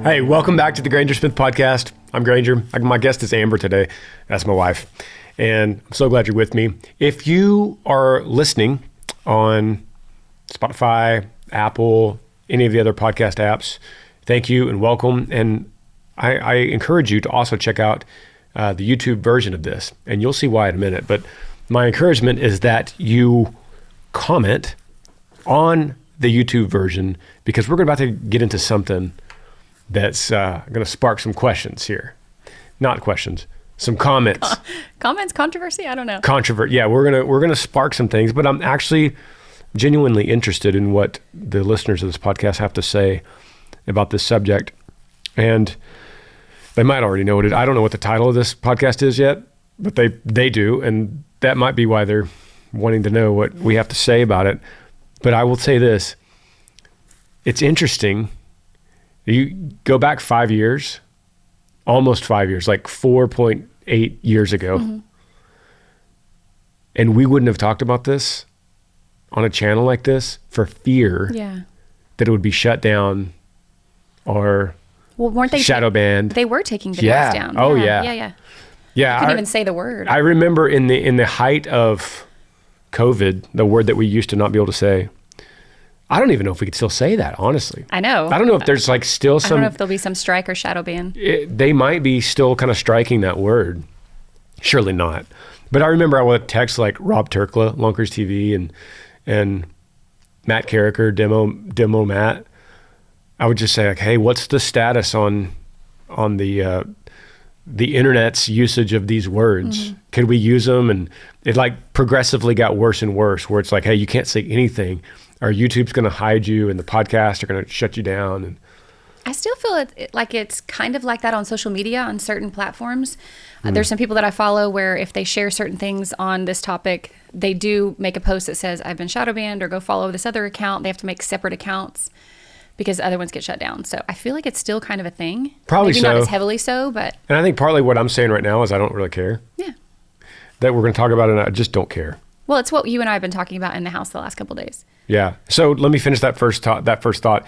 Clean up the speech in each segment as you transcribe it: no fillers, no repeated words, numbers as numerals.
Hey, welcome back to the Granger Smith podcast. I'm Granger. My guest is Amber today. That's my wife. And I'm so glad you're with me. If you are listening on Spotify, Apple, any of the other podcast apps, thank you and welcome. And I encourage you to also check out the YouTube version of this, and you'll see why in a minute. But my encouragement is that you comment on the YouTube version, because we're about to get into something that's going to spark some questions here. Not questions, some comments. Comments, controversy? I don't know. Controversy. Yeah, we're gonna spark some things, but I'm actually genuinely interested in what the listeners of this podcast have to say about this subject. And they might already know what it is. I don't know what the title of this podcast is yet, but they do, and that might be why they're wanting to know what we have to say about it. But I will say this. It's interesting. You go back 5 years, almost 5 years, like 4.8 years ago. Mm-hmm. And we wouldn't have talked about this on a channel like this for fear that it would be shut down or weren't they shadow banned. They were taking videos down. Oh, yeah. Yeah. I couldn't even say the word. I remember in the height of COVID, the word that we used to not be able to say. I don't even know if we could still say that, honestly. I know. I don't know if there's like still some. I don't know if there'll be some strike or shadow ban. They might be still kind of striking that word. Surely not. But I remember I would text like Rob Turkla, Lunkers TV, and Matt Carricker, Demo Matt. I would just say like, hey, what's the status on the internet's usage of these words? Mm-hmm. Could we use them? And it like progressively got worse and worse, where it's like, hey, you can't say anything, or YouTube's going to hide you, and the podcasts are going to shut you down. And I still feel like it's kind of like that on social media on certain platforms. There's some people that I follow where if they share certain things on this topic, they do make a post that says, I've been shadow banned, or go follow this other account. They have to make separate accounts because other ones get shut down. So I feel like it's still kind of a thing. Probably Maybe so. Not as heavily so, but. And I think partly what I'm saying right now is I don't really care. Yeah. That we're going to talk about it, and I just don't care. Well, it's what you and I have been talking about in the house the last couple of days. Yeah. So let me finish that first thought.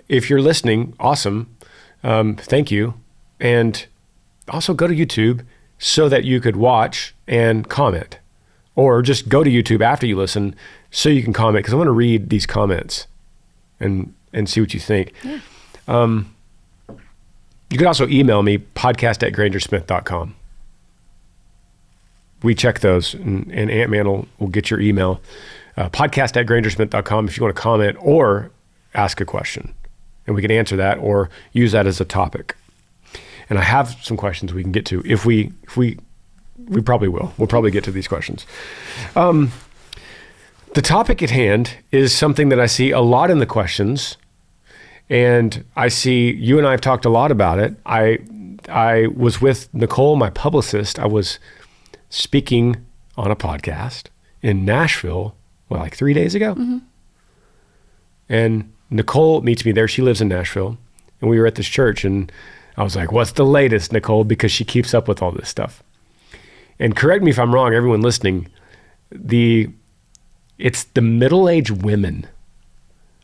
If you're listening, awesome. Thank you. And also go to YouTube so that you could watch and comment, or just go to YouTube after you listen so you can comment, because I want to read these comments and see what you think. Yeah. You could also email me, podcast@grangersmith.com. We check those, and Ant-Man will get your email. Podcast@grangersmith.com if you want to comment or ask a question, and we can answer that or use that as a topic. And I have some questions we can get to if we probably will. We'll probably get to these questions. The topic at hand is something that I see a lot in the questions, and I see you and I have talked a lot about it. I was with Nicole, my publicist. I was speaking on a podcast in Nashville, like 3 days ago. Mm-hmm. And Nicole meets me there. She lives in Nashville, and we were at this church, and I was like, what's the latest, Nicole? Because she keeps up with all this stuff. And correct me if I'm wrong, everyone listening, it's the middle-aged women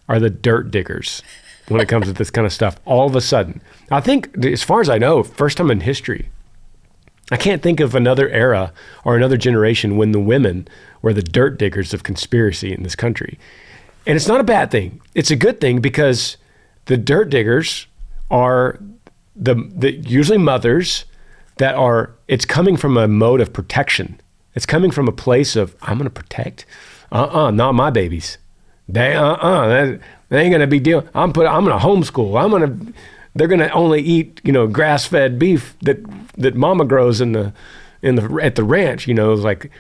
are the dirt diggers when it comes to this kind of stuff. All of a sudden, I think, as far as I know, first time in history, I can't think of another era or another generation when the women were the dirt diggers of conspiracy in this country. And it's not a bad thing. It's a good thing, because the dirt diggers are the usually mothers that are, it's coming from a mode of protection. It's coming from a place of, I'm going to protect. Not my babies. They ain't going to be dealing. I'm going to homeschool. They're going to only eat, grass-fed beef that mama grows at the ranch. Like,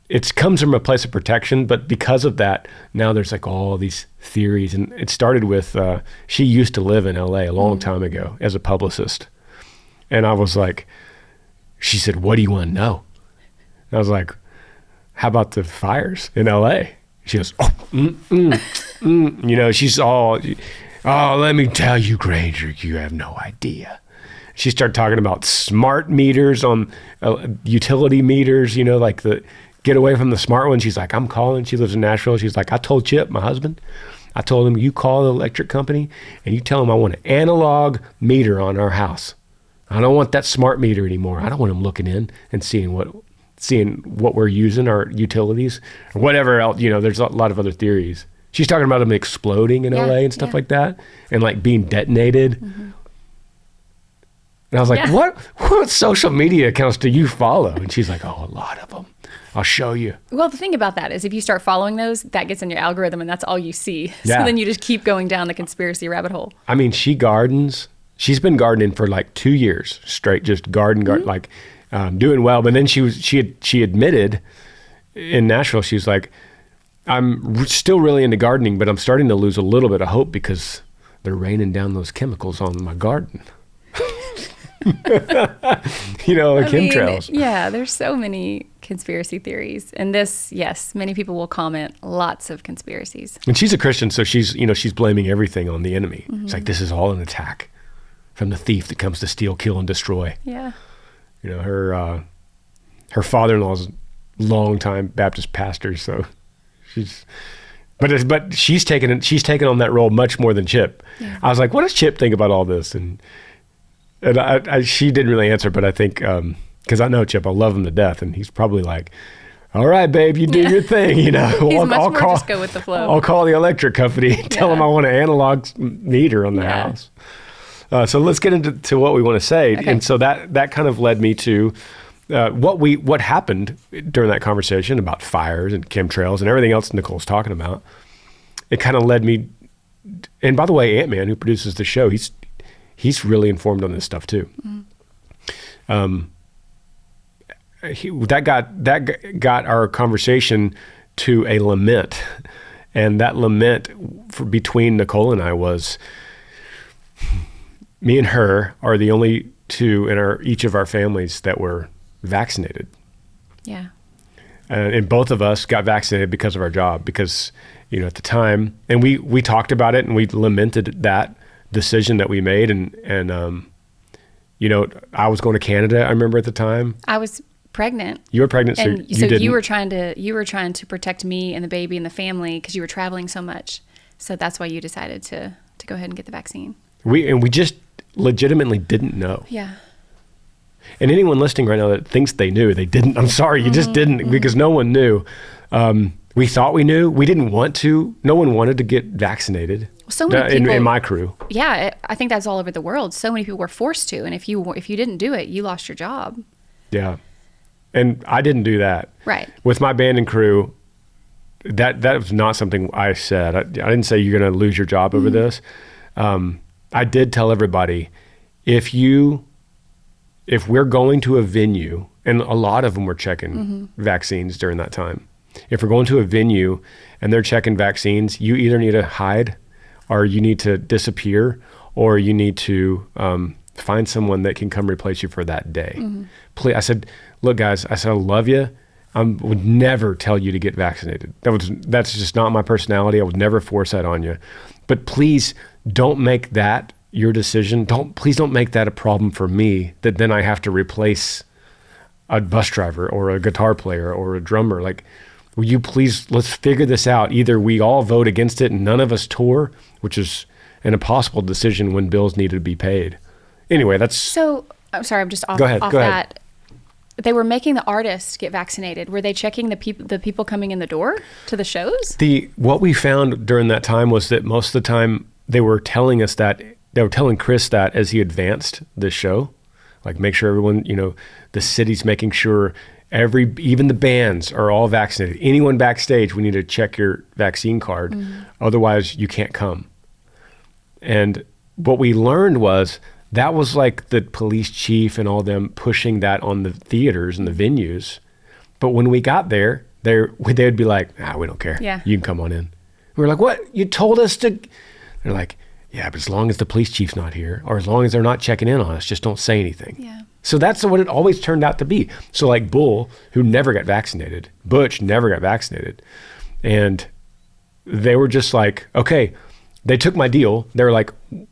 it comes from a place of protection, but because of that, now there's like all these theories. And it started with, she used to live in LA a long time ago as a publicist. And I was like, she said, what do you want to know? And I was like, how about the fires in LA? She goes, she's all, let me tell you, Granger, you have no idea. She started talking about smart meters on utility meters, like get away from the smart ones. She's like, I'm calling. She lives in Nashville. She's like, I told Chip, my husband, I told them, you call the electric company and you tell them I want an analog meter on our house. I don't want that smart meter anymore. I don't want them looking in and seeing what we're using, our utilities, or whatever else. There's a lot of other theories. She's talking about them exploding in LA and stuff like that, and like being detonated. And I was like, what social media accounts do you follow? And she's like, oh, a lot of them. I'll show you. Well, the thing about that is if you start following those, that gets in your algorithm and that's all you see. Yeah. So then you just keep going down the conspiracy rabbit hole. I mean, she gardens. She's been gardening for like 2 years straight, just garden, like doing well. But then she admitted in Nashville, she's like, I'm still really into gardening, but I'm starting to lose a little bit of hope because they're raining down those chemicals on my garden. Chemtrails. Yeah, there's so many conspiracy theories. And this, yes, many people will comment lots of conspiracies. And she's a Christian, so she's blaming everything on the enemy. It's like, this is all an attack from the thief that comes to steal, kill, and destroy. Yeah. Her father-in-law's longtime Baptist pastor, so but she's taken on that role much more than Chip. Yeah. I was like, what does Chip think about all this? And she didn't really answer, but I think because I know Chip, I love him to death, and he's probably like, all right, babe, you do your thing, He's I'll just go with the flow. I'll call the electric company and tell them I want an analog meter on the house. So let's get into what we want to say. Okay. And so that kind of led me to what happened during that conversation about fires and chemtrails and everything else Nicole's talking about. It kind of led me, and by the way, Ant-Man, who produces the show, he's really informed on this stuff too. That got our conversation to a lament, and that lament between Nicole and I was, me and her are the only two in each of our families that were vaccinated. Yeah. And both of us got vaccinated because of our job, because, at the time, and we talked about it and we lamented that decision that we made. And I was going to Canada, I remember at the time. I was pregnant. You were pregnant, so you were trying to protect me and the baby and the family because you were traveling so much. So that's why you decided to go ahead and get the vaccine. We just legitimately didn't know. Yeah. And anyone listening right now that thinks they knew, they didn't. I'm sorry, you just didn't, because no one knew. We thought we knew. We didn't want to. No one wanted to get vaccinated. So many people in my crew. Yeah, I think that's all over the world. So many people were forced to, and if you didn't do it, you lost your job. Yeah, and I didn't do that. Right. With my band and crew, that was not something I said. I didn't say you're going to lose your job over this. I did tell everybody, if we're going to a venue, and a lot of them were checking vaccines during that time. If we're going to a venue and they're checking vaccines, you either need to hide, or you need to disappear, or you need to find someone that can come replace you for that day. Please, I said, look, guys, I love you. I would never tell you to get vaccinated. That's just not my personality. I would never force that on you. But please don't make that your decision. Please don't make that a problem for me, that then I have to replace a bus driver or a guitar player or a drummer. Like, will you please, let's figure this out. Either we all vote against it and none of us tour, which is an impossible decision when bills need to be paid. Anyway, that's... So, I'm sorry, I'm just off, go ahead. that. They were making the artists get vaccinated. Were they checking the people coming in the door to the shows? What we found during that time was that most of the time they were telling us that, they were telling Chris that as he advanced the show, like, make sure everyone, the city's making sure even the bands are all vaccinated. Anyone backstage, we need to check your vaccine card. Otherwise you can't come. And what we learned was that was like the police chief and all them pushing that on the theaters and the venues. But when we got there, they would be like, we don't care. Yeah. You can come on in. We were like, what? You told us to... They're like, yeah, but as long as the police chief's not here, or as long as they're not checking in on us, just don't say anything. Yeah. So that's what it always turned out to be. So like Bull, who never got vaccinated, Butch never got vaccinated. And they were just like, okay, they took my deal. They were like,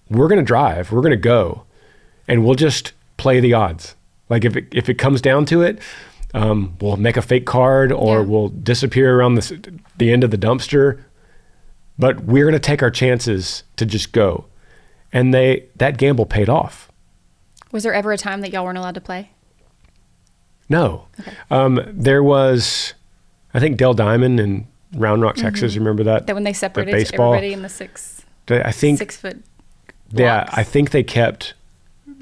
we're going to drive, we're going to go, and we'll just play the odds. Like if it comes down to it, we'll make a fake card, or we'll disappear around the end of the dumpster. but we're going to take our chances to just go. And that gamble paid off. Was there ever a time that y'all weren't allowed to play? No. Okay. There was, I think Dell Diamond in Round Rock, Texas. Remember that? That when they separated baseball, everybody in the 6 foot blocks. Yeah, I think they kept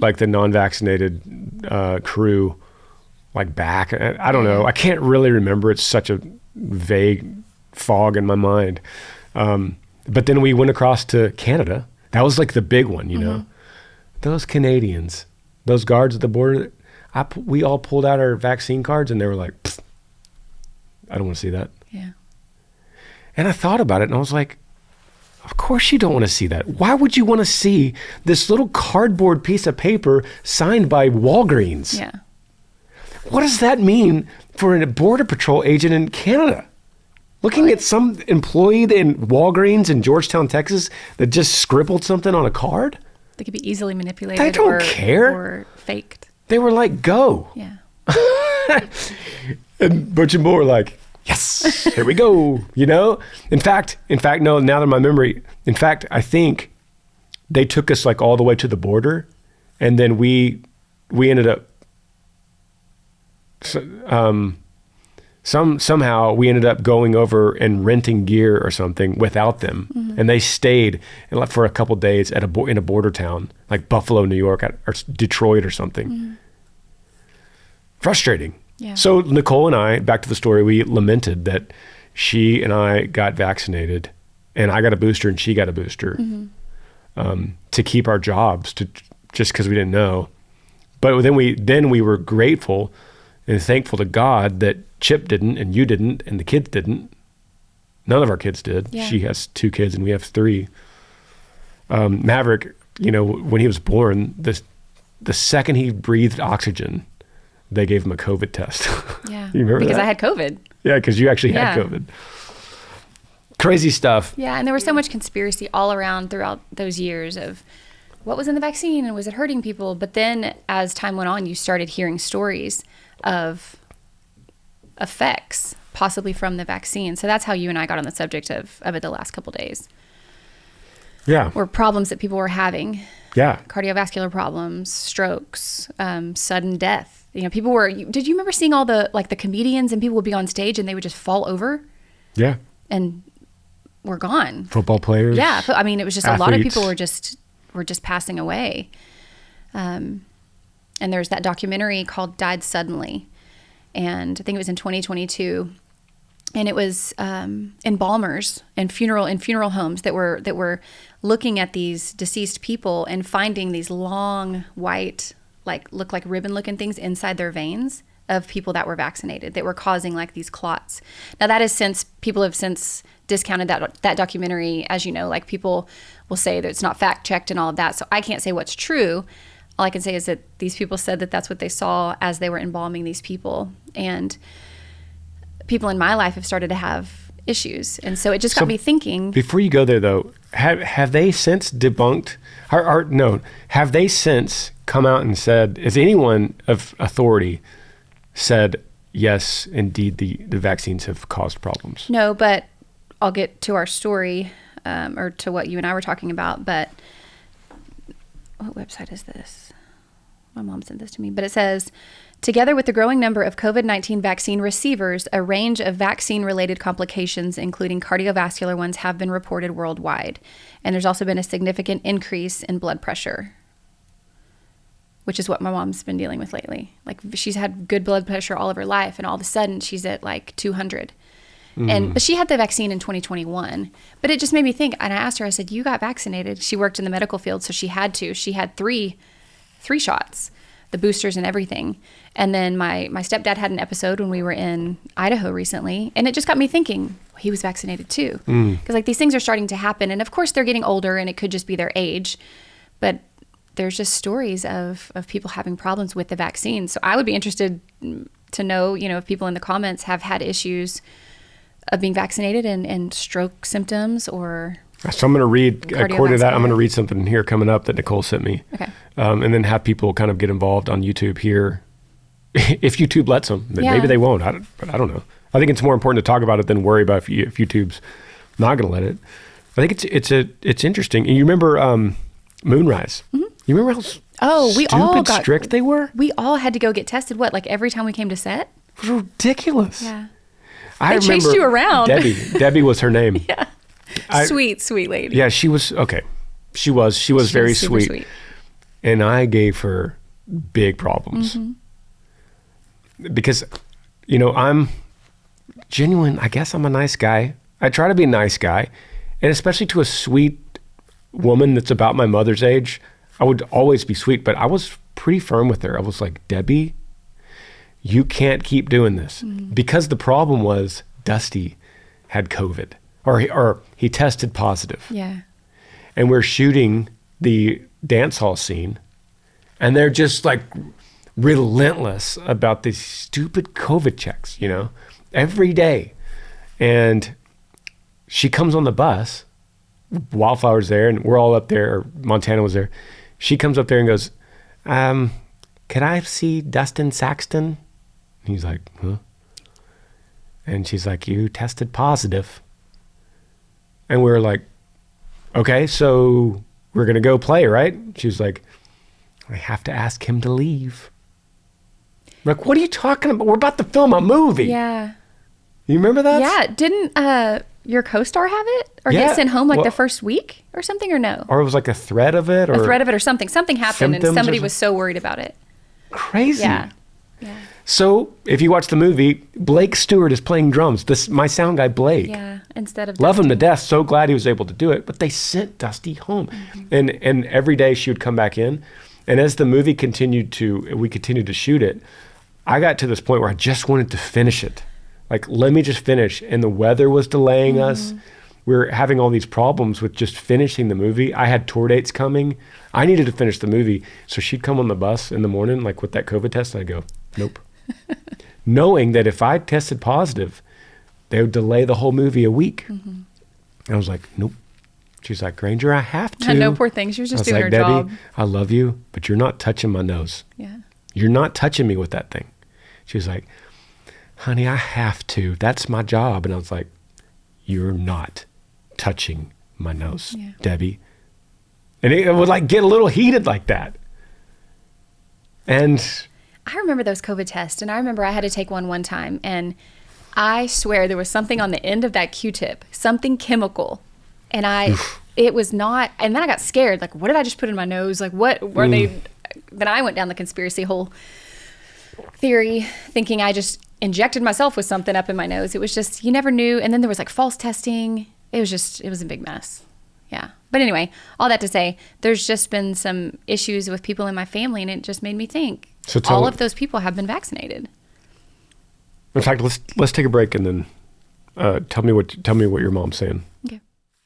like the non-vaccinated crew like back. I don't know. I can't really remember. It's such a vague fog in my mind. But then we went across to Canada. That was like the big one, you know. Those Canadians, those guards at the border, we all pulled out our vaccine cards and they were like, I don't want to see that. Yeah. And I thought about it and I was like, of course you don't want to see that. Why would you want to see this little cardboard piece of paper signed by Walgreens? Yeah. What does that mean for a Border Patrol agent in Canada? Looking at some employee in Walgreens in Georgetown, Texas, that just scribbled something on a card? They could be easily manipulated. They don't care. Or faked. They were like, go. Yeah. And a bunch of more were like, yes, here we go. You know? In fact, no, now that my memory, in fact, I think they took us like all the way to the border and then we ended up, somehow we ended up going over and renting gear or something without them. And they stayed for a couple of days in a border town like Buffalo, New York, or Detroit or something. Frustrating. Yeah. So Nicole and I, back to the story, we lamented that she and I got vaccinated and I got a booster and she got a booster to keep our jobs, just because we didn't know. But then we were grateful and thankful to God that Chip didn't and you didn't and the kids didn't. None of our kids did. Yeah. She has 2 kids and we have 3. Maverick, when he was born, the second he breathed oxygen, they gave him a COVID test. Yeah. You remember because that? I had COVID. Yeah, because you actually had COVID. Crazy stuff. Yeah, and there was so much conspiracy all around throughout those years of what was in the vaccine and was it hurting people? But then as time went on, you started hearing stories of effects possibly from the vaccine. So that's how you and I got on the subject of it the last couple of days. Yeah. Or problems that people were having. Yeah. Cardiovascular problems, strokes, sudden death. People were, did you remember seeing all the comedians and people would be on stage and they would just fall over? Yeah. And were gone. Football players. Yeah. I mean, it was just athletes. A lot of people were just passing away. And there's that documentary called Died Suddenly. And I think it was in 2022. And it was embalmers and funeral homes that were looking at these deceased people and finding these long white, look like ribbon looking things inside their veins of people that were vaccinated that were causing these clots. Now people have since discounted that documentary, as you know, people will say that it's not fact checked and all of that. So I can't say what's true. All I can say is that these people said that that's what they saw as they were embalming these people. And people in my life have started to have issues. And so it just got me thinking. Before you go there though, have they since debunked no, have they since come out and said, has anyone of authority said, yes, indeed the vaccines have caused problems? No, but I'll get to our story or to what you and I were talking about. But what website is this? My mom sent this to me, but it says, together with the growing number of COVID-19 vaccine receivers, a range of vaccine-related complications, including cardiovascular ones, have been reported worldwide. And there's also been a significant increase in blood pressure, which is what my mom's been dealing with lately. She's had good blood pressure all of her life, and all of a sudden she's at 200. But she had the vaccine in 2021. But it just made me think, and I asked her, I said, you got vaccinated. She worked in the medical field, so she had to. She had three shots, the boosters and everything. And then my stepdad had an episode when we were in Idaho recently, and it just got me thinking, he was vaccinated too. Because these things are starting to happen, and of course they're getting older, and it could just be their age. But there's just stories of people having problems with the vaccine. So I would be interested to know, if people in the comments have had issues of being vaccinated and stroke symptoms or... So I'm going to read, according to that, I'm going to read something here coming up that Nicole sent me. Okay. And then have people kind of get involved on YouTube here. If YouTube lets them, maybe they won't. But I don't know. I think it's more important to talk about it than worry about if YouTube's not going to let it. I think it's interesting. And you remember Moonrise? Mm-hmm. You remember how strict they were? We all had to go get tested. What, like every time we came to set? It was ridiculous. Yeah. I They chased you around. Debbie was her name. Yeah. Sweet lady. Yeah, she was okay. She was very sweet. And I gave her big problems. Because, I'm genuine. I guess I'm a nice guy. I try to be a nice guy. And especially to a sweet woman that's about my mother's age, I would always be sweet. But I was pretty firm with her. I was like, Debbie, you can't keep doing this. Because the problem was Dusty had COVID. Or he tested positive. Yeah. And we're shooting the dance hall scene. And they're just like relentless about these stupid COVID checks, every day. And she comes on the bus, Wildflower's there, and we're all up there, or Montana was there. She comes up there and goes, could I see Dustin Saxton? And he's like, huh? And she's like, you tested positive. And we were like, okay, so we're going to go play, right? She was like, I have to ask him to leave. I'm like, what are you talking about? We're about to film a movie. Yeah. You remember that? Yeah. Didn't your co-star have it? Or get sent home the first week or something, or no? Or it was like a threat of it? Or something. Something happened and somebody was so worried about it. Crazy. Yeah. So if you watch the movie, Blake Stewart is playing drums. My sound guy, Blake. Yeah, instead of Love Dusty. him to death. So glad he was able to do it. But they sent Dusty home. And every day she would come back in. And as the movie we continued to shoot it, I got to this point where I just wanted to finish it. Like, let me just finish. And the weather was delaying us. We were having all these problems with just finishing the movie. I had tour dates coming. I needed to finish the movie. So she'd come on the bus in the morning, like with that COVID test, and I'd go, nope. Knowing that if I tested positive, they would delay the whole movie a week. And I was like, nope. She's like, Granger, I have to. I know, poor thing. She was just doing her Debbie, job. I love you, but you're not touching my nose. Yeah. You're not touching me with that thing. She was like, honey, I have to. That's my job. And I was like, you're not touching my nose, Debbie. And it would like get a little heated like that. And I remember those COVID tests, and I remember I had to take one time, and I swear there was something on the end of that Q-tip, something chemical, and it was not, and then I got scared, like, what did I just put in my nose? Like, what were they? Then I went down the conspiracy whole theory, thinking I just injected myself with something up in my nose. It was just, you never knew. And then there was like false testing. It was a big mess. Yeah. But anyway, all that to say, there's just been some issues with people in my family, and it just made me think all of those people have been vaccinated. In fact, let's take a break and then tell me what your mom's saying. Okay.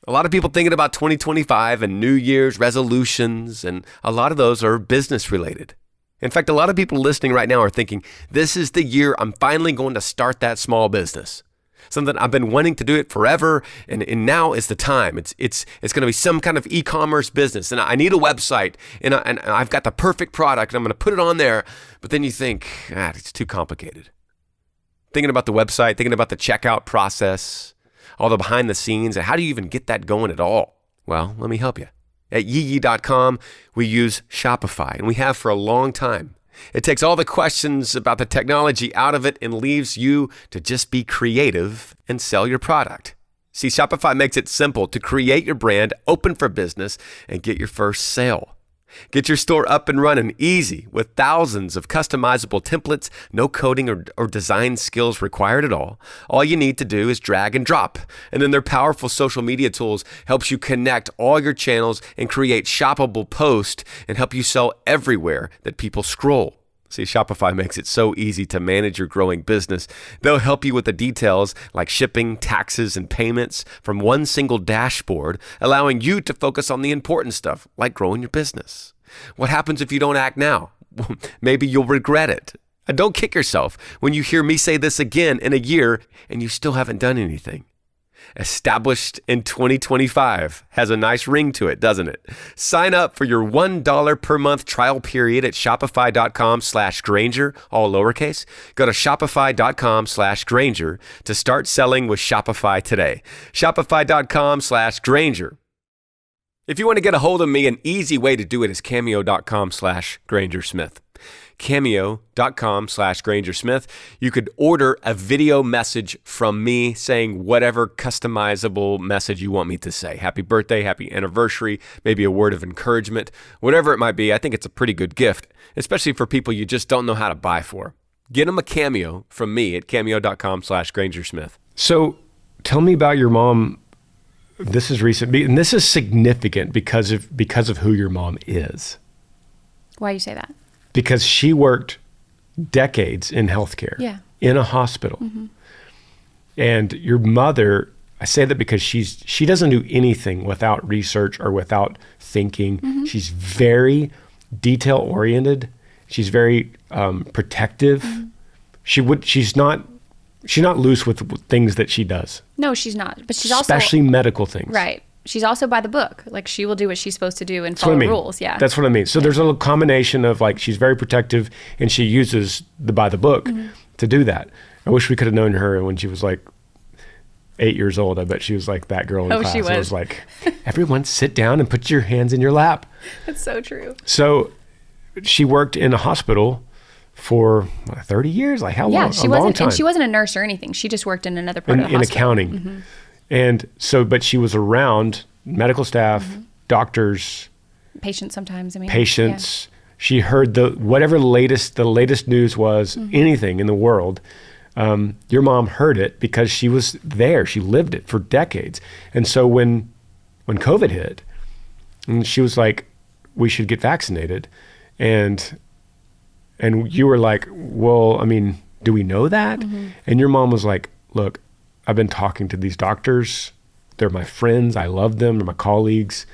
A lot of people thinking about 2025 and New Year's resolutions, and a lot of those are business related. In fact, a lot of people listening right now are thinking, this is the year I'm finally going to start that small business. Something I've been wanting to do it forever, and now is the time. It's going to be some kind of e-commerce business, and I need a website, and I've got the perfect product, and I'm going to put it on there. But then you think, it's too complicated. Thinking about the website, thinking about the checkout process, all the behind the scenes, and how do you even get that going at all? Well, let me help you. At yee.com, we use Shopify, and we have for a long time. It takes all the questions about the technology out of it and leaves you to just be creative and sell your product. See, Shopify makes it simple to create your brand, open for business, and get your first sale. Get your store up and running easy with thousands of customizable templates, no coding or design skills required at all. All you need to do is drag and drop. And then their powerful social media tools helps you connect all your channels and create shoppable posts and help you sell everywhere that people scroll. See, Shopify makes it so easy to manage your growing business. They'll help you with the details like shipping, taxes, and payments from one single dashboard, allowing you to focus on the important stuff like growing your business. What happens if you don't act now? Maybe you'll regret it. And don't kick yourself when you hear me say this again in a year and you still haven't done anything. Established in 2025 has a nice ring to it, doesn't it? Sign up for your $1 per month trial period at shopify.com/Granger, all lowercase. Go to shopify.com/Granger to start selling with Shopify today. Shopify.com/Granger. If you want to get a hold of me, an easy way to do it is cameo.com/GrangerSmith. Cameo.com/GrangerSmith. You could order a video message from me saying whatever customizable message you want me to say. Happy birthday, happy anniversary, maybe a word of encouragement, whatever it might be. I think it's a pretty good gift, especially for people you just don't know how to buy for. Get them a Cameo from me at cameo.com/GrangerSmith. So tell me about your mom. This is recent, and this is significant because of who your mom is. Why do you say that? Because she worked decades in healthcare, in a hospital. Mm-hmm. And your mother, I say that because she doesn't do anything without research or without thinking. Mm-hmm. She's very detail oriented. She's very protective. Mm-hmm. She's not loose with things that she does. No, she's not. But she's especially medical things. Right. She's also by the book. Like, she will do what she's supposed to do and follow rules. Yeah. That's what I mean. So there's a combination of, like, she's very protective and she uses the by the book to do that. I wish we could have known her when she was like 8 years old. I bet she was like that girl in class. She was. It was like, everyone sit down and put your hands in your lap. That's so true. So she worked in a hospital for 30 years. Like, how long? Yeah, she wasn't, and she wasn't a nurse or anything. She just worked in another part of the hospital. In accounting. Mm-hmm. And so, but she was around medical staff, doctors, patients sometimes. Patients. Yeah. She heard whatever the latest news was, anything in the world. Your mom heard it because she was there. She lived it for decades. And so when COVID hit, and she was like, "We should get vaccinated," and you were like, "Well, I mean, do we know that?" Mm-hmm. And your mom was like, "Look, I've been talking to these doctors. They're my friends. I love them. They're my colleagues.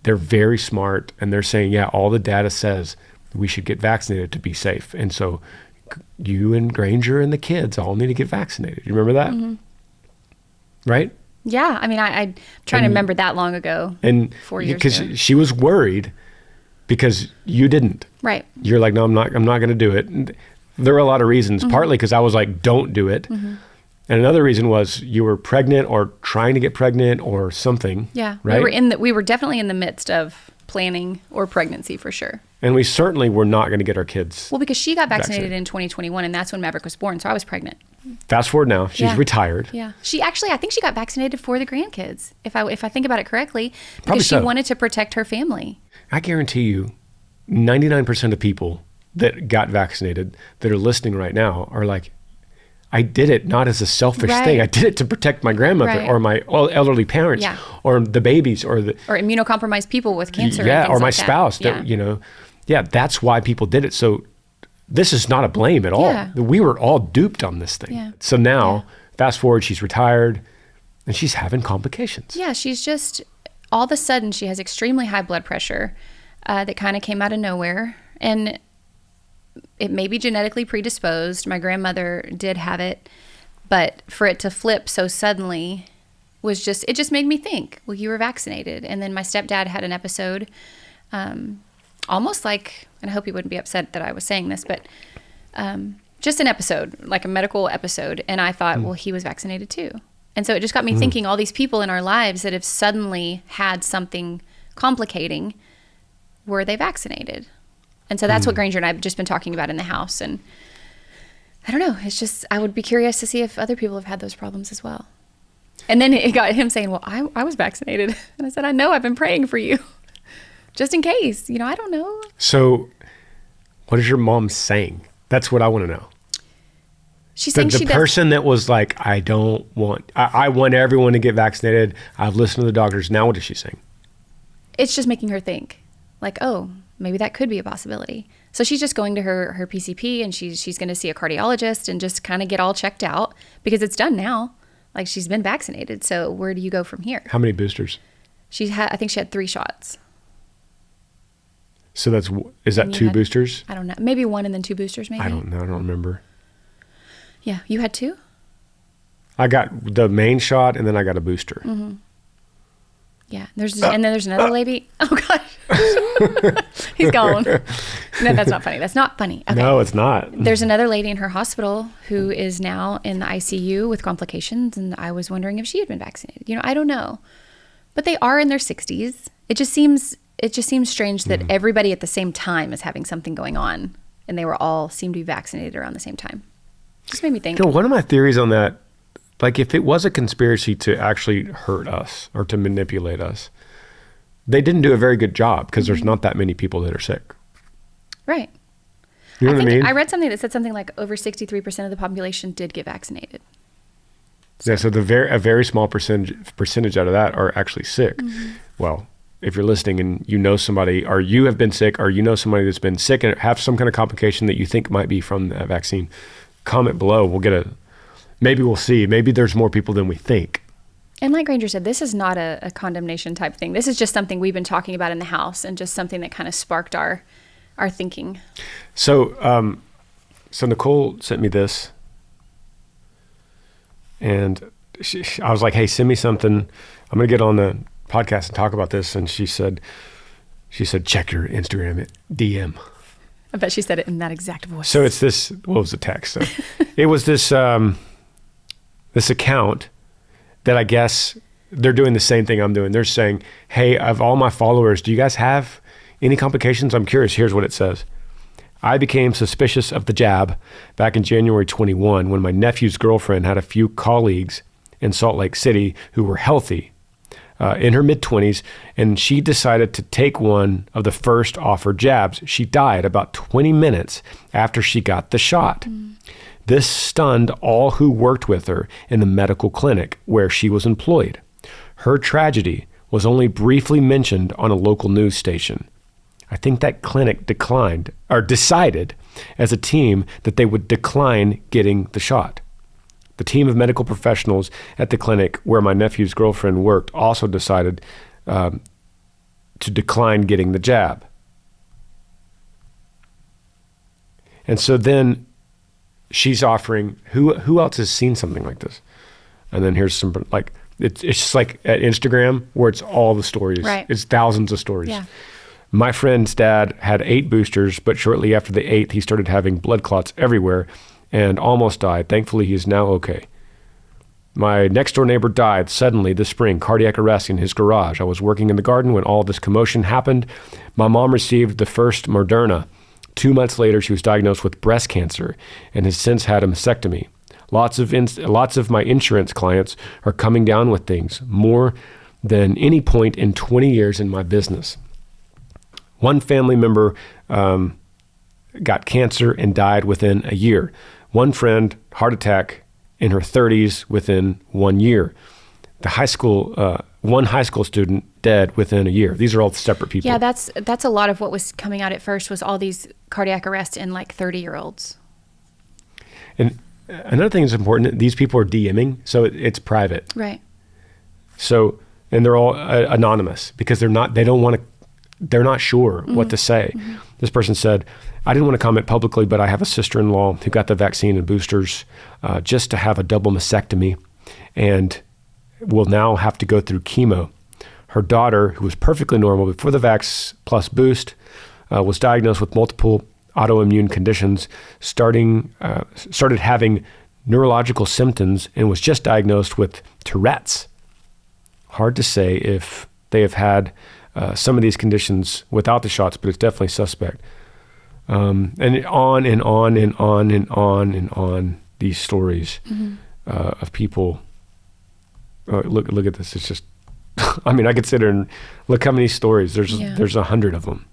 They're very smart. And they're saying, yeah, all the data says we should get vaccinated to be safe. And so you and Granger and the kids all need to get vaccinated." You remember that? Mm-hmm. Right? Yeah. I mean, I'm trying to remember that long ago. And 4 years ago. Because she was worried because you didn't. Right. You're like, "No, I'm not going to do it." And there were a lot of reasons, partly because I was like, "Don't do it." Mm-hmm. And another reason was you were pregnant or trying to get pregnant or something. Yeah. Right? We were definitely in the midst of planning or pregnancy for sure. And we certainly were not going to get our kids. Well, because she got vaccinated in 2021 and that's when Maverick was born. So I was pregnant. Fast forward now, she's retired. Yeah. I think she got vaccinated for the grandkids, if I think about it correctly, because Probably so. She wanted to protect her family. I guarantee you 99% of people that got vaccinated that are listening right now are like, I did it not as a selfish thing. I did it to protect my grandmother or my elderly parents or the babies or immunocompromised people with cancer. Yeah, or my like spouse. That's why people did it. So this is not a blame at all. We were all duped on this thing. Yeah. So now, fast forward, she's retired and she's having complications. Yeah, she's just, all of a sudden, she has extremely high blood pressure that kind of came out of nowhere. And it may be genetically predisposed. My grandmother did have it, but for it to flip so suddenly it just made me think, well, you were vaccinated. And then my stepdad had an episode, almost like, and I hope he wouldn't be upset that I was saying this, but just an episode, like a medical episode. And I thought, well, he was vaccinated too. And so it just got me thinking, all these people in our lives that have suddenly had something complicating, were they vaccinated? And so that's what Granger and I have just been talking about in the house. And I don't know. It's just, I would be curious to see if other people have had those problems as well. And then it got him saying, well, I was vaccinated. And I said, I know, I've been praying for you. Just in case, I don't know. So what is your mom saying? That's what I want to know. She's saying the person that was like, I want everyone to get vaccinated. I've listened to the doctors. Now what is she saying? It's just making her think like, oh, maybe that could be a possibility. So she's just going to her PCP and she's going to see a cardiologist and just kind of get all checked out because it's done now. Like, she's been vaccinated. So where do you go from here? How many boosters? I think she had 3 shots. So is that 2 boosters? I don't know. Maybe 1 and then 2 boosters maybe. I don't know. I don't remember. Yeah. You had 2? I got the main shot, and then I got a booster. Mm-hmm. Yeah. And then there's another lady. Oh, gosh. He's gone. No, that's not funny. That's not funny. Okay. No, it's not. There's another lady in her hospital who is now in the ICU with complications, and I was wondering if she had been vaccinated. I don't know. But they are in their 60s. It just seems strange that everybody at the same time is having something going on, and they were all seem to be vaccinated around the same time. Just made me think. One of my theories on that, like if it was a conspiracy to actually hurt us or to manipulate us, they didn't do a very good job because there's not that many people that are sick. Right. You know what I mean? I read something that said something like over 63% of the population did get vaccinated. Yeah, so a very small percentage out of that are actually sick. Well, if you're listening and you know somebody, or you have been sick, or you know somebody that's been sick and have some kind of complication that you think might be from that vaccine, comment below. Maybe we'll see. Maybe there's more people than we think. And like Granger said, this is not a condemnation type thing. This is just something we've been talking about in the house, and just something that kind of sparked our thinking. So, so Nicole sent me this, and I was like, "Hey, send me something. I'm going to get on the podcast and talk about this." And she said, "Check your Instagram DM." I bet she said it in that exact voice. So it's this. What was the text? So it was this this account that I guess they're doing the same thing I'm doing. They're saying, "Hey, of all my followers, do you guys have any complications? I'm curious." Here's what it says. I became suspicious of the jab back in January 21 when my nephew's girlfriend had a few colleagues in Salt Lake City who were healthy in her mid-20s, and she decided to take one of the first offered jabs. She died about 20 minutes after she got the shot. This stunned all who worked with her in the medical clinic where she was employed. Her tragedy was only briefly mentioned on a local news station. I think that clinic decided as a team that they would decline getting the shot. The team of medical professionals at the clinic where my nephew's girlfriend worked also decided to decline getting the jab. And so then she's offering, who else has seen something like this? And then here's some, like, it's just like at Instagram where it's all the stories. Right. It's thousands of stories. Yeah. My friend's dad had 8 boosters, but shortly after the 8th, he started having blood clots everywhere and almost died. Thankfully, he's now okay. My next door neighbor died suddenly this spring, cardiac arrest in his garage. I was working in the garden when all this commotion happened. My mom received the first Moderna. 2 months later, she was diagnosed with breast cancer and has since had a mastectomy. Lots of my insurance clients are coming down with things, more than any point in 20 years in my business. One family member got cancer and died within a year. One friend, heart attack in her 30s within 1 year. One high school student dead within a year. These are all separate people. Yeah, that's a lot of what was coming out at first was all these cardiac arrests in like 30-year-olds. And another thing that's important, these people are DMing, so it's private. Right. So, and they're all anonymous because they're not sure what to say. Mm-hmm. This person said, I didn't want to comment publicly, but I have a sister-in-law who got the vaccine and boosters just to have a double mastectomy and will now have to go through chemo. Her daughter, who was perfectly normal before the Vax Plus boost, was diagnosed with multiple autoimmune conditions, started having neurological symptoms, and was just diagnosed with Tourette's. Hard to say if they have had some of these conditions without the shots, but it's definitely suspect. And on and on and on and on and on these stories of people. Look at this. It's just, I mean, I could sit there and look how many stories. There's 100 of them.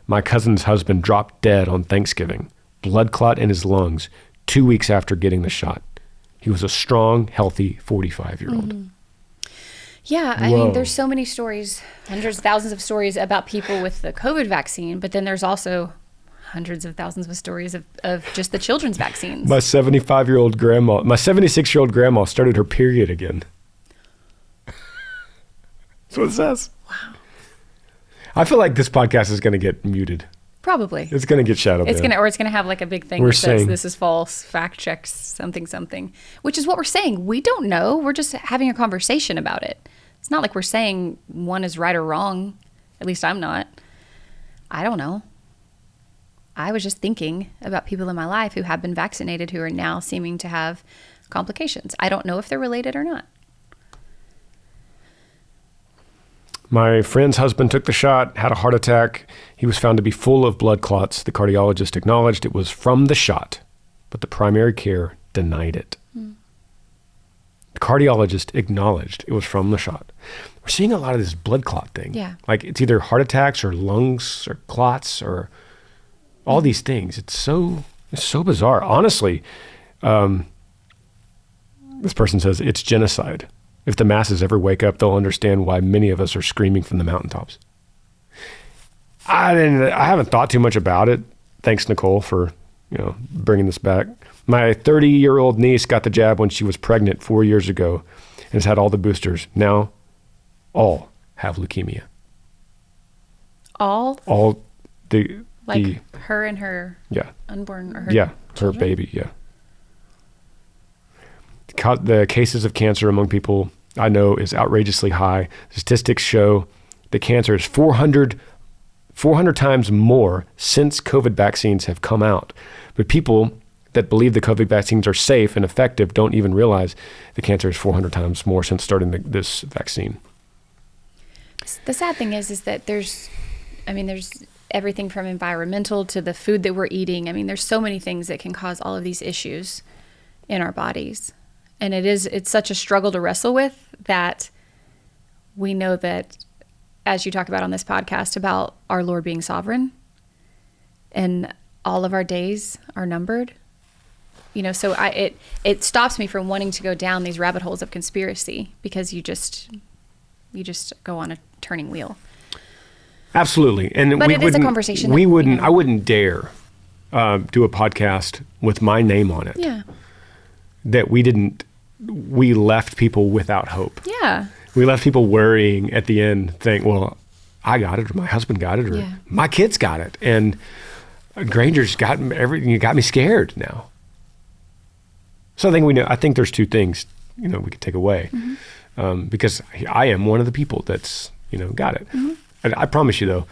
My cousin's husband dropped dead on Thanksgiving, blood clot in his lungs, 2 weeks after getting the shot. He was a strong, healthy 45-year-old. Mm-hmm. Yeah, I mean, there's so many stories, hundreds, thousands of stories about people with the COVID vaccine, but then there's also hundreds of thousands of stories of just the children's vaccines. My 76-year-old grandma started her period again. That's what it says. Wow. I feel like this podcast is going to get muted. Probably. It's going to get shadow banned. It's gonna have like a big thing We're that says saying- this is false, fact checks something, which is what we're saying. We don't know. We're just having a conversation about it. It's not like we're saying one is right or wrong. At least I'm not. I don't know. I was just thinking about people in my life who have been vaccinated who are now seeming to have complications. I don't know if they're related or not. My friend's husband took the shot, had a heart attack. He was found to be full of blood clots. The cardiologist acknowledged it was from the shot, but the primary care denied it. The cardiologist acknowledged it was from the shot. We're seeing a lot of this blood clot thing. Yeah. Like it's either heart attacks or lungs or clots or all these things. It's so bizarre. Honestly, this person says it's genocide. If the masses ever wake up, they'll understand why many of us are screaming from the mountaintops. I haven't thought too much about it. Thanks, Nicole, for bringing this back. My 30-year-old niece got the jab when she was pregnant 4 years ago and has had all the boosters. Now, all have leukemia. All the her and her yeah unborn or her her children? baby, yeah. The cases of cancer among people I know is outrageously high. Statistics show that cancer is 400 times more since COVID vaccines have come out. But people that believe the COVID vaccines are safe and effective don't even realize the cancer is 400 times more since starting this vaccine. The sad thing is that there's everything from environmental to the food that we're eating. I mean, there's so many things that can cause all of these issues in our bodies. And it's such a struggle to wrestle with that we know that, as you talk about on this podcast, about our Lord being sovereign and all of our days are numbered. So it stops me from wanting to go down these rabbit holes of conspiracy because you just go on a turning wheel. Absolutely. But it is a conversation. I wouldn't dare do a podcast with my name on it. Yeah. That we left people without hope. Yeah. We left people worrying at the end, think, well, I got it, or my husband got it, or my kids got it. And Granger's got everything. You got me scared now. So I think there's two things, we could take away. Because I am one of the people that's, got it. I promise you though,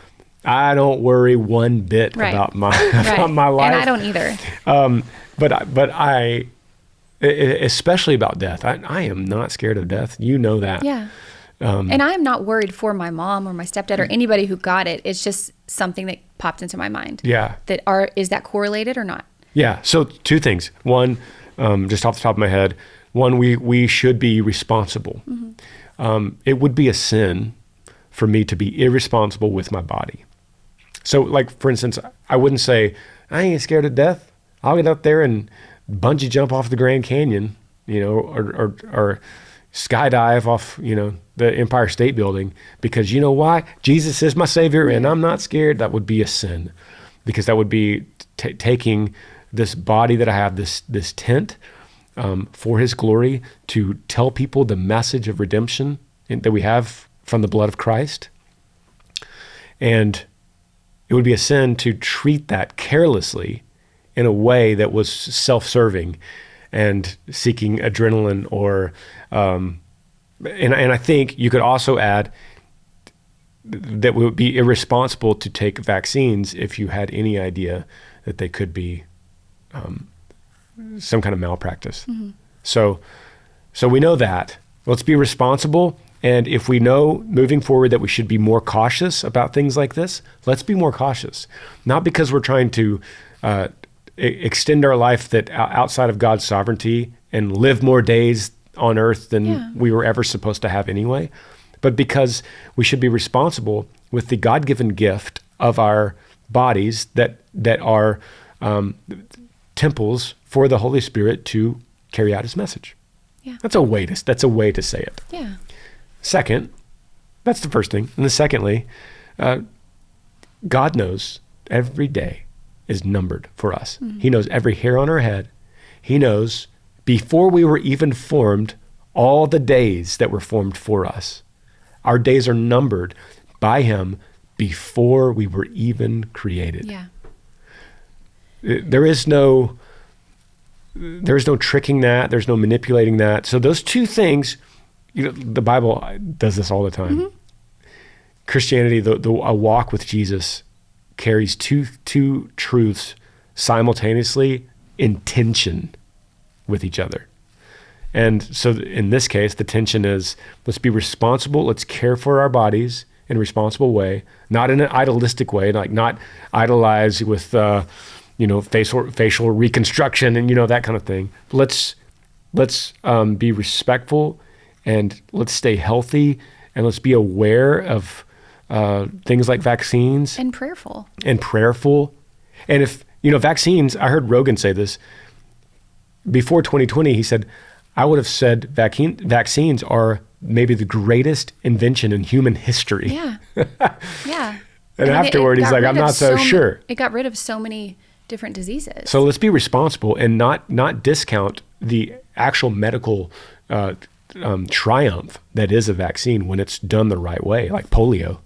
I don't worry one bit about my my life. And I don't either. But I especially about death. I am not scared of death. You know that. Yeah. And I'm not worried for my mom or my stepdad or anybody who got it. It's just something that popped into my mind. Yeah. Is that correlated or not? Yeah. So two things. One, just off the top of my head, we should be responsible. It would be a sin for me to be irresponsible with my body. So like, for instance, I wouldn't say, I ain't scared of death. I'll get up there and bungee jump off the Grand Canyon, or skydive off, the Empire State Building, because you know why? Jesus is my Savior and I'm not scared. That would be a sin, because that would be taking this body that I have, this tent, for His glory, to tell people the message of redemption that we have from the blood of Christ. And it would be a sin to treat that carelessly in a way that was self-serving and seeking adrenaline, or and I think you could also add that it would be irresponsible to take vaccines if you had any idea that they could be some kind of malpractice. So we know that. Let's be responsible. And if we know moving forward that we should be more cautious about things like this, let's be more cautious. Not because we're trying to extend our life that outside of God's sovereignty and live more days on earth than we were ever supposed to have anyway, but because we should be responsible with the God-given gift of our bodies that are temples for the Holy Spirit to carry out His message. Yeah. That's a way to say it. Yeah. Second, that's the first thing. And then secondly, God knows every day is numbered for us. He knows every hair on our head. He knows before we were even formed all the days that were formed for us. Our days are numbered by Him before we were even created. Yeah. There is no tricking that. There's no manipulating that. So those two things, the Bible does this all the time. Mm-hmm. Christianity, a walk with Jesus, carries two truths simultaneously in tension with each other. And so in this case, the tension is, let's be responsible. Let's care for our bodies in a responsible way, not in an idealistic way, like not idolize with, facial reconstruction and, that kind of thing. Let's be respectful, and let's stay healthy, and let's be aware of things like vaccines. And prayerful. And if, vaccines, I heard Rogan say this, before 2020, he said, I would have said vaccines are maybe the greatest invention in human history. Yeah. Yeah. And afterward, he's like, I'm not so sure. It got rid of so many different diseases. So let's be responsible and not discount the actual medical triumph that is a vaccine when it's done the right way, like polio,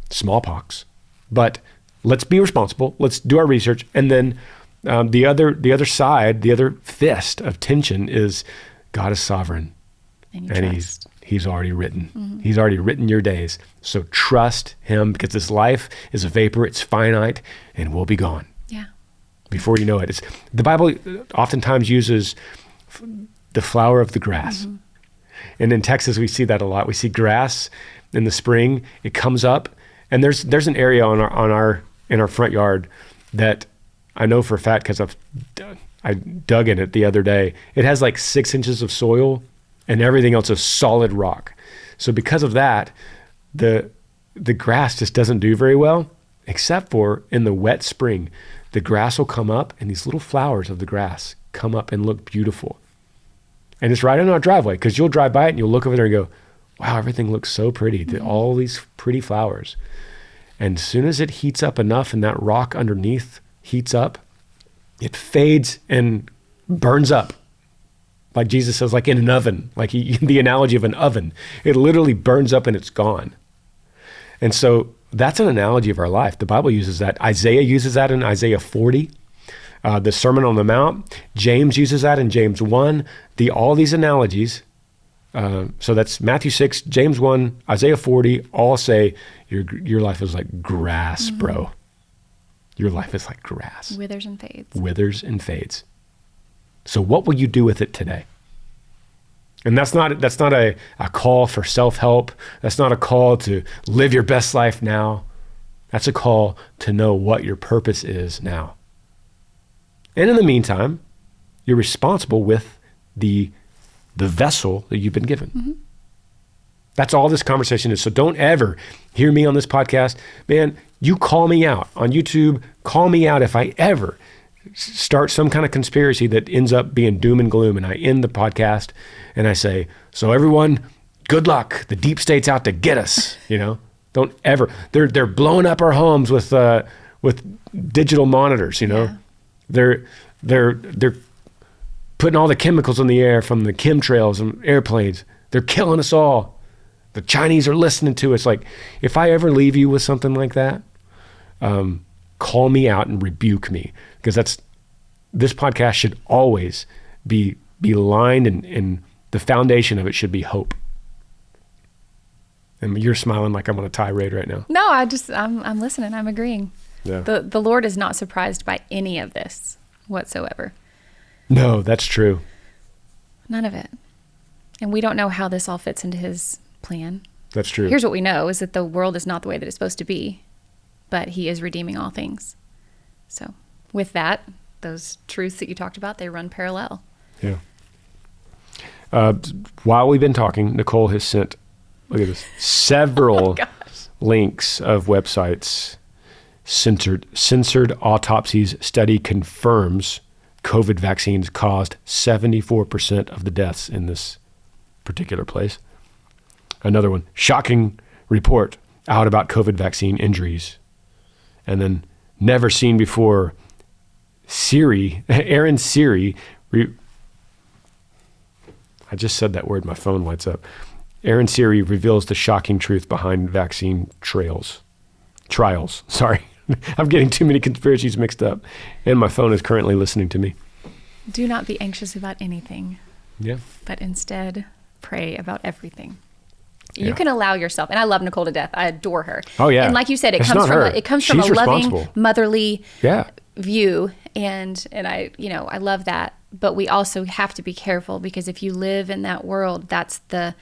smallpox. But let's be responsible. Let's do our research. And then the other side, the other fist of tension is God is sovereign, and he's already written. Mm-hmm. He's already written your days. So trust him, because this life is a vapor. It's finite and will be gone. Yeah. Before you know it. The Bible oftentimes uses the flower of the grass. Mm-hmm. And in Texas, we see that a lot. We see grass in the spring. It comes up, and there's an area in our front yard that I know for a fact, because I dug in it the other day. It has like 6 inches of soil, and everything else is solid rock. So because of that, the grass just doesn't do very well, except for in the wet spring. The grass will come up, and these little flowers of the grass come up and look beautiful. And it's right on our driveway, because you'll drive by it and you'll look over there and go, wow, everything looks so pretty. Mm-hmm. All these pretty flowers. And as soon as it heats up enough and that rock underneath heats up, it fades and burns up. Like Jesus says, like in an oven, like the analogy of an oven. It literally burns up and it's gone. And so that's an analogy of our life. The Bible uses that. Isaiah uses that in Isaiah 40. The Sermon on the Mount. James uses that in James 1. All these analogies. So that's Matthew 6, James 1, Isaiah 40, all say your life is like grass, mm-hmm. bro. Your life is like grass. Withers and fades. Withers and fades. So what will you do with it today? And that's not a call for self-help. That's not a call to live your best life now. That's a call to know what your purpose is now. And in the meantime, you're responsible with the vessel that you've been given. Mm-hmm. That's all this conversation is. So don't ever hear me on this podcast. Man, you call me out on YouTube. Call me out if I ever start some kind of conspiracy that ends up being doom and gloom, and I end the podcast and I say, so everyone, good luck. The deep state's out to get us. Don't ever. They're blowing up our homes with digital monitors. Yeah. They're putting all the chemicals in the air from the chemtrails and airplanes. They're killing us all. The Chinese are listening to us. Like, if I ever leave you with something like that, call me out and rebuke me, because this podcast should always be lined, and the foundation of it should be hope. And you're smiling like I'm on a tirade right now. No, I'm listening. I'm agreeing. Yeah. The Lord is not surprised by any of this whatsoever. No, that's true. None of it. And we don't know how this all fits into his plan. That's true. Here's what we know is that the world is not the way that it's supposed to be, but he is redeeming all things. So with that, those truths that you talked about, they run parallel. Yeah. While we've been talking, Nicole has sent, look at this, several links of websites. Censored Autopsies study confirms COVID vaccines caused 74% of the deaths in this particular place. Another one, shocking report out about COVID vaccine injuries. And then never seen before, Aaron Siri, I just said that word, my phone lights up. Aaron Siri reveals the shocking truth behind vaccine trials. Sorry. I'm getting too many conspiracies mixed up. And my phone is currently listening to me. Do not be anxious about anything. Yeah. But instead, pray about everything. You can allow yourself, and I love Nicole to death. I adore her. Oh yeah. And like you said, it It's comes not from her. it comes from She's a loving, responsible. motherly Yeah. view, and I I love that. But we also have to be careful, because if you live in that world, that's the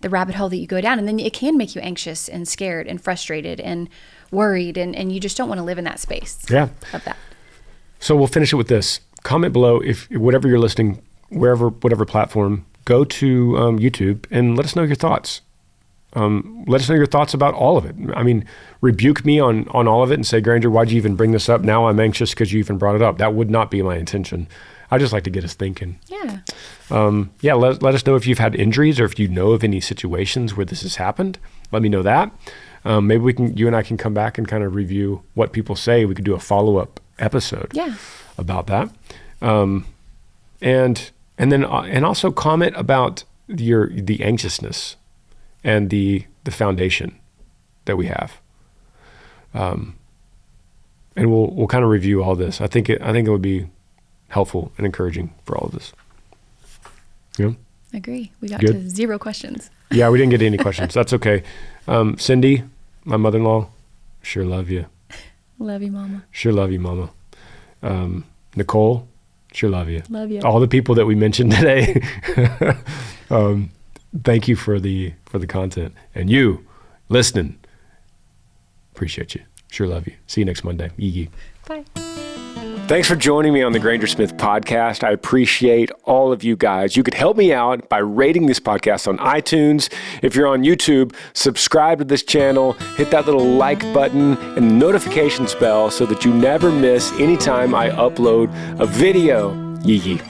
rabbit hole that you go down, and then it can make you anxious and scared and frustrated and worried, and you just don't want to live in that space. Yeah. Of that. So we'll finish it with this. Comment below if whatever you're listening, whatever platform, go to YouTube and let us know your thoughts. Let us know your thoughts about all of it. I mean, rebuke me on all of it and say, Granger, why'd you even bring this up? Now I'm anxious because you even brought it up. That would not be my intention. I just like to get us thinking. Yeah. Let us know if you've had injuries or if you know of any situations where this has happened. Let me know that. Maybe you and I can come back and kind of review what people say. We could do a follow-up episode about that. And also comment about the anxiousness and the foundation that we have. And we'll kind of review all this. I think it would be helpful and encouraging for all of this. Yeah. Agree. We got Good. to 0 questions. Yeah, we didn't get any questions. That's okay. Cindy, my mother-in-law, sure love you. Love you, Mama. Sure love you, Mama. Nicole, sure love you. Love you. All the people that we mentioned today. Thank you for the content. And you listening, appreciate you. Sure love you. See you next Monday. Yee. Bye. Thanks for joining me on the Granger Smith podcast. I appreciate all of you guys. You could help me out by rating this podcast on iTunes. If you're on YouTube, subscribe to this channel, hit that little like button and the notifications bell so that you never miss any time I upload a video. Yee.